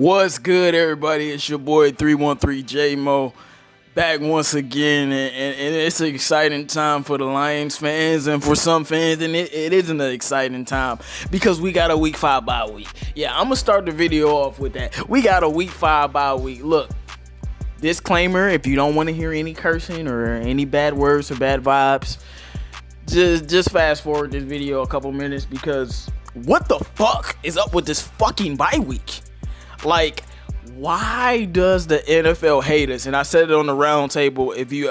What's good, everybody? It's your boy 313 J-Mo back once again, and it's an exciting time for the Lions fans, and for some fans, and it isn't an exciting time because we got a week 5 bye week. Yeah, I'm gonna start the video off with that. We got a week 5 bye week. Look, disclaimer: if you don't want to hear any cursing or any bad words or bad vibes, just fast forward this video a couple minutes, because what the fuck is up with this fucking bye week? Like, why does the NFL hate us? And I said it on the round table. If you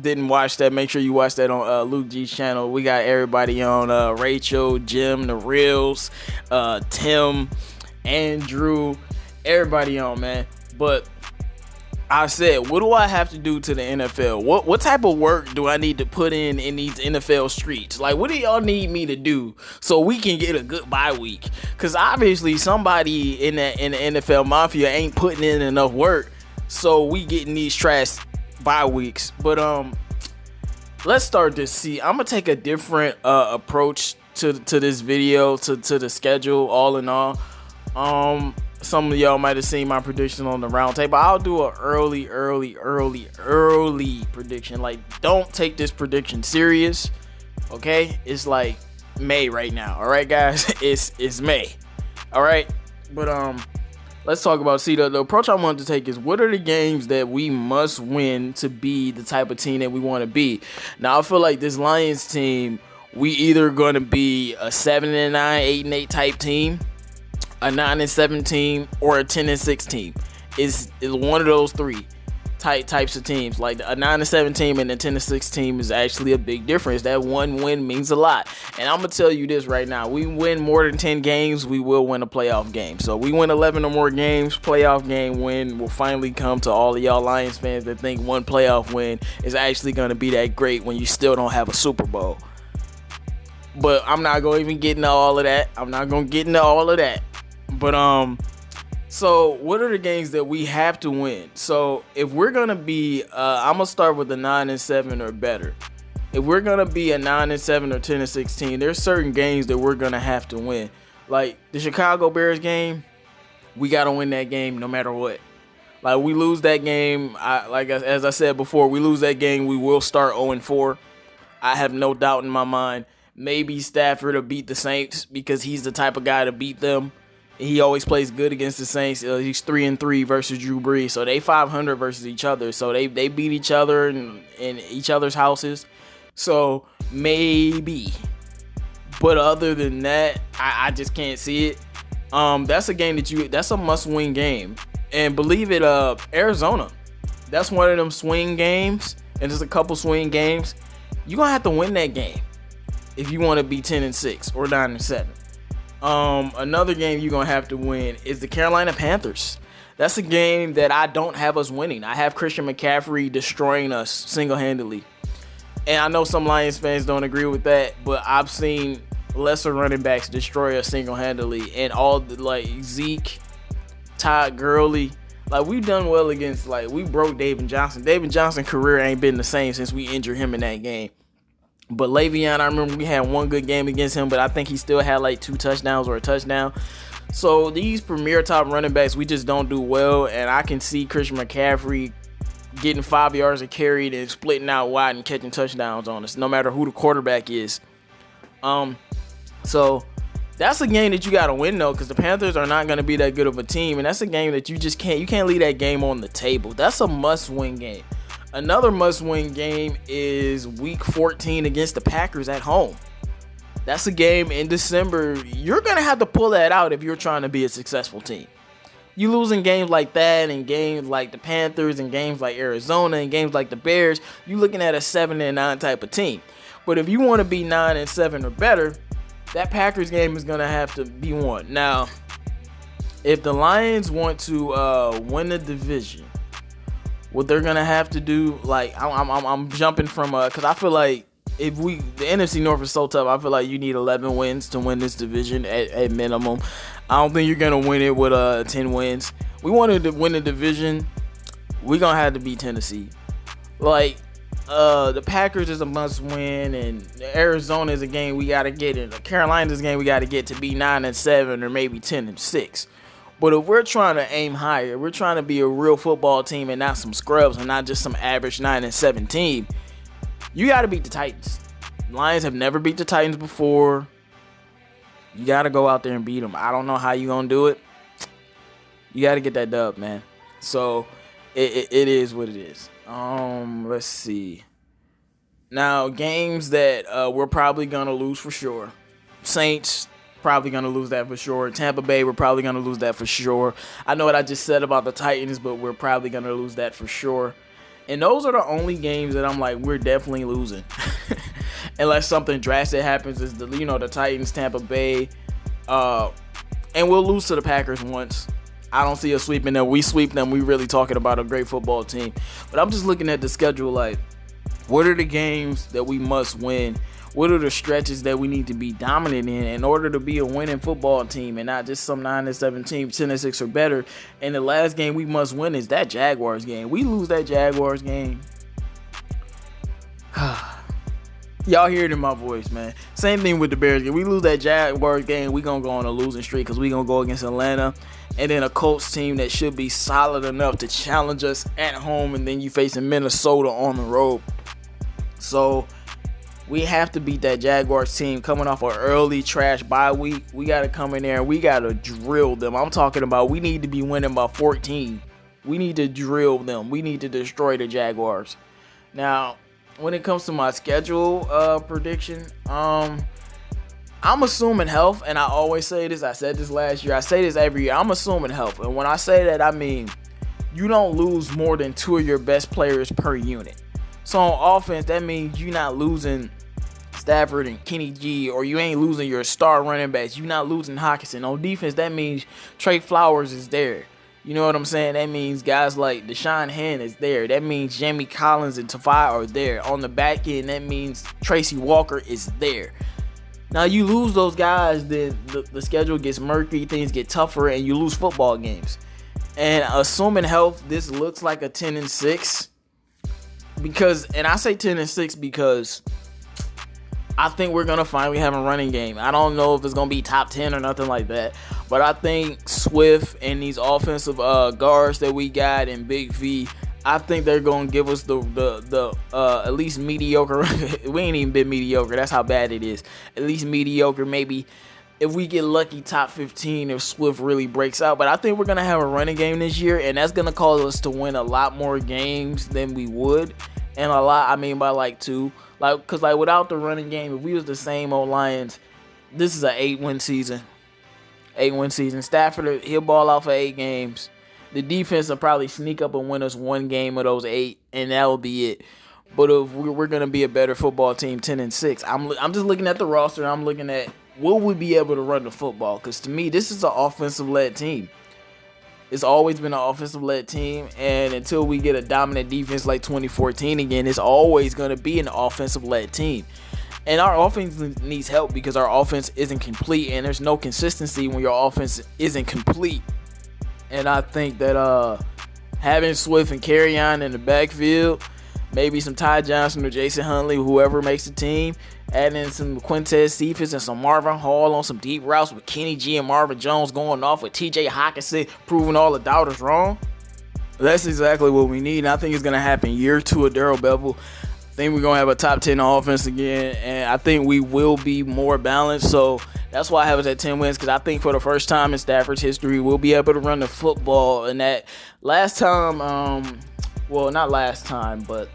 didn't watch that, make sure you watch that on Luke G's channel. We got everybody on, Rachel, Jim, the Reels, Tim, Andrew, everybody on, man. But I said, what do I have to do to the NFL? What type of work do I need to put in these NFL streets? Like, what do y'all need me to do so we can get a good bye week? Because obviously somebody in the NFL mafia ain't putting in enough work, so we getting these trash bye weeks. But let's start this. See, I'm gonna take a different approach to this video, to the schedule, all in all. Some of y'all might have seen my prediction on the round table. I'll do an early prediction. Like, don't take this prediction serious, okay? It's like May right now, all right, guys? It's May, all right? But let's talk about, see, the approach I wanted to take is, what are the games that we must win to be the type of team that we want to be? Now, I feel like this Lions team, we either going to be a 7-9, 8-8 type team, a 9-7 team, or a 10-6 team. Is one of those three types of teams. Like, a 9-7 team and a 10-6 team is actually a big difference. That one win means a lot. And I'm gonna tell you this right now: we win more than 10 games, we will win a playoff game. So we win 11 or more games, playoff game win will finally come to all of y'all Lions fans that think one playoff win is actually gonna be that great when you still don't have a Super Bowl. But I'm not gonna even get into all of that. But so what are the games that we have to win? So if we're gonna be, I'm gonna start with the 9-7 or better. If we're gonna be a 9-7 or 10-6 team, there's certain games that we're gonna have to win. Like the Chicago Bears game, we gotta win that game no matter what. Like, we lose that game, as I said before, we lose that game, we will start 0-4. I have no doubt in my mind. Maybe Stafford will beat the Saints because he's the type of guy to beat them. He always plays good against the Saints. He's 3-3 versus Drew Brees, so they 500 versus each other. So they beat each other in each other's houses. So maybe, but other than that, I just can't see it. That's a game that's a must-win game. And believe it, Arizona, that's one of them swing games, and there's a couple swing games. You're gonna have to win that game if you want to be 10-6 or 9-7. Another game you're gonna have to win is the Carolina Panthers. That's a game that I don't have us winning. I have Christian McCaffrey destroying us single-handedly. And I know some Lions fans don't agree with that, but I've seen lesser running backs destroy us single-handedly. And all the, like, Zeke, Todd Gurley, like, we've done well against, like, we broke David Johnson. David Johnson's career ain't been the same since we injured him in that game. But Le'Veon, I remember we had one good game against him, but I think he still had like 2 touchdowns or a touchdown. So these premier top running backs, we just don't do well. And I can see Christian McCaffrey getting 5 yards of carry and splitting out wide and catching touchdowns on us, no matter who the quarterback is. So that's a game that you got to win, though, because the Panthers are not going to be that good of a team. And that's a game that you can't leave that game on the table. That's a must-win game. Another must-win game is Week 14 against the Packers at home. That's a game in December. You're going to have to pull that out if you're trying to be a successful team. You losing games like that and games like the Panthers and games like Arizona and games like the Bears, you're looking at a 7-9 type of team. But if you want to be 9-7 or better, that Packers game is going to have to be won. Now, if the Lions want to win the division, what they're gonna have to do, like, I'm jumping from because I feel like the NFC North is so tough. I feel like you need 11 wins to win this division at minimum. I don't think you're gonna win it with 10 wins. We wanted to win the division. We're gonna have to beat Tennessee. Like, the Packers is a must win, and Arizona is a game we gotta get, and the Carolina's game we gotta get to be 9-7 or maybe 10-6. But if we're trying to aim higher, we're trying to be a real football team and not some scrubs and not just some average 9-7 team, you got to beat the Titans. Lions have never beat the Titans before. You got to go out there and beat them. I don't know how you going to do it. You got to get that dub, man. So it is what it is. Let's see. Now, games that we're probably going to lose for sure. Saints, probably going to lose that for sure. Tampa Bay, we're probably going to lose that for sure. I know what I just said about the Titans, but we're probably going to lose that for sure. And those are the only games that I'm like, we're definitely losing. Unless something drastic happens, is the Titans, Tampa Bay, and we'll lose to the Packers once. I don't see us sweeping them. We sweep them, we really talking about a great football team. But I'm just looking at the schedule like, what are the games that we must win? What are the stretches that we need to be dominant in order to be a winning football team and not just some 9-7 team, 10-6 or better? And the last game we must win is that Jaguars game. We lose that Jaguars game. Y'all hear it in my voice, man. Same thing with the Bears game. We lose that Jaguars game, we going to go on a losing streak because we going to go against Atlanta and then a Colts team that should be solid enough to challenge us at home, and then you facing Minnesota on the road. So we have to beat that Jaguars team coming off an early trash bye week. We got to come in there and we got to drill them. I'm talking about we need to be winning by 14. We need to drill them. We need to destroy the Jaguars. Now, when it comes to my schedule prediction, I'm assuming health, and I always say this. I said this last year. I say this every year. I'm assuming health. And when I say that, I mean you don't lose more than 2 of your best players per unit. So on offense, that means you're not losing Stafford and Kenny G, or you ain't losing your star running backs. You're not losing Hockenson. On defense, that means Trey Flowers is there. You know what I'm saying? That means guys like Deshaun Hand is there. That means Jamie Collins and Tafai are there. On the back end, that means Tracy Walker is there. Now, you lose those guys, then the schedule gets murky, things get tougher, and you lose football games. And assuming health, this looks like a 10-6. And I say 10-6 because I think we're going to finally have a running game. I don't know if it's going to be top 10 or nothing like that. But I think Swift and these offensive guards that we got and Big V, I think they're going to give us the at least mediocre. We ain't even been mediocre. That's how bad it is. At least mediocre, maybe if we get lucky, top 15 if Swift really breaks out. But I think we're going to have a running game this year, and that's going to cause us to win a lot more games than we would. And a lot, I mean by like 2. Because without the running game, if we was the same old Lions, this is an 8-win season. 8-win season. Stafford, he'll ball out for 8 games. The defense will probably sneak up and win us 1 game of those 8, and that will be it. But if we're going to be a better football team, 10-6. I'm just looking at the roster. I'm looking at will we be able to run the football? Because to me, this is an offensive-led team. It's always been an offensive-led team, and until we get a dominant defense like 2014 again, it's always going to be an offensive-led team. And our offense needs help because our offense isn't complete, and there's no consistency when your offense isn't complete. And I think that having Swift and Kerryon in the backfield, maybe some Ty Johnson or Jason Huntley, whoever makes the team, adding some Quintez Cephas and some Marvin Hall on some deep routes with Kenny G and Marvin Jones going off with TJ Hockenson, proving all the doubters wrong. That's exactly what we need, and I think it's going to happen year 2 of Darrell Bevell. I think we're going to have a top 10 offense again, and I think we will be more balanced. So that's why I have us at 10 wins, because I think for the first time in Stafford's history, we'll be able to run the football. And that last time, well, not last time, but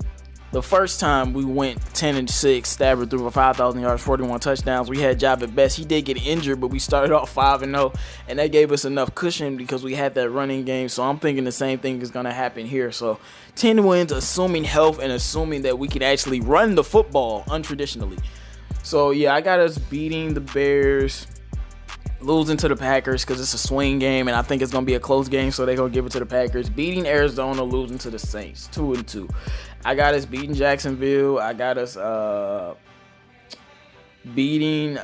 the first time we went 10-6, Stafford threw for 5,000 yards, 41 touchdowns. We had Job at best. He did get injured, but we started off 5-0, and that gave us enough cushion because we had that running game. So I'm thinking the same thing is going to happen here. So 10 wins, assuming health and assuming that we can actually run the football untraditionally. So, yeah, I got us beating the Bears, losing to the Packers because it's a swing game, and I think it's going to be a close game, so they're going to give it to the Packers. Beating Arizona, losing to the Saints, 2-2. I got us beating Jacksonville. I got us beating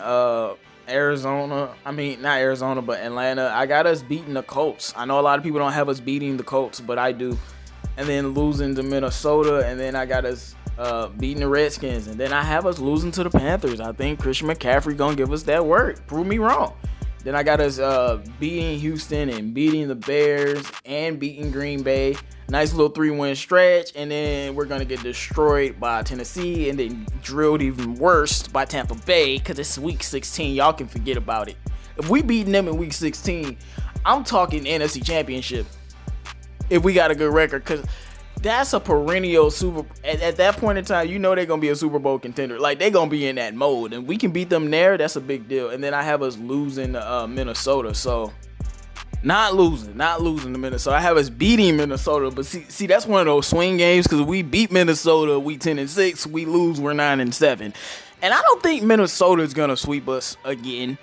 Arizona. I mean, not Arizona, but Atlanta. I got us beating the Colts. I know a lot of people don't have us beating the Colts, but I do. And then losing to Minnesota, and then I got us beating the Redskins, and then I have us losing to the Panthers. I think Christian McCaffrey going to give us that work. Prove me wrong. Then I got us beating Houston and beating the Bears and beating Green Bay. Nice little 3-win stretch, and then we're going to get destroyed by Tennessee and then drilled even worse by Tampa Bay because it's week 16. Y'all can forget about it. If we beat them in week 16, I'm talking NFC Championship if we got a good record, because that's a perennial at that point in time, you know they're going to be a Super Bowl contender. Like, they're going to be in that mode, and we can beat them there. That's a big deal. And then I have us losing to Minnesota, so not losing to Minnesota. I have us beating Minnesota, but see that's one of those swing games, because we beat Minnesota, we 10-6, we lose, we're 9-7. And I don't think Minnesota is going to sweep us again.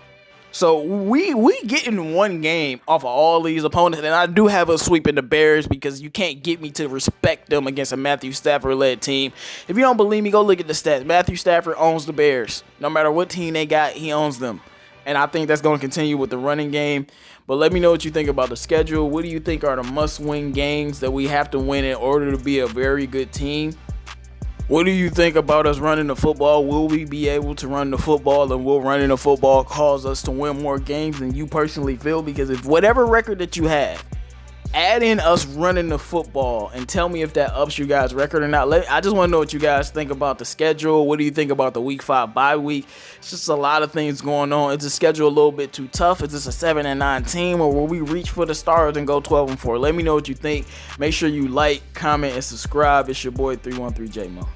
So we getting one game off of all these opponents, and I do have us sweeping the Bears, because you can't get me to respect them against a Matthew Stafford-led team. If you don't believe me, go look at the stats. Matthew Stafford owns the Bears. No matter what team they got, he owns them. And I think that's going to continue with the running game. But let me know what you think about the schedule. What do you think are the must-win games that we have to win in order to be a very good team? What do you think about us running the football? Will we be able to run the football, and will running the football cause us to win more games than you personally feel? Because if whatever record that you have, add in us running the football and tell me if that ups you guys' record or not. I just want to know what you guys think about the schedule. What do you think about the week 5 bye week? It's just a lot of things going on. Is the schedule a little bit too tough? Is this a 7-9 team, or will we reach for the stars and go 12-4? Let me know what you think. Make sure you like, comment, and subscribe. It's your boy 313J Mo.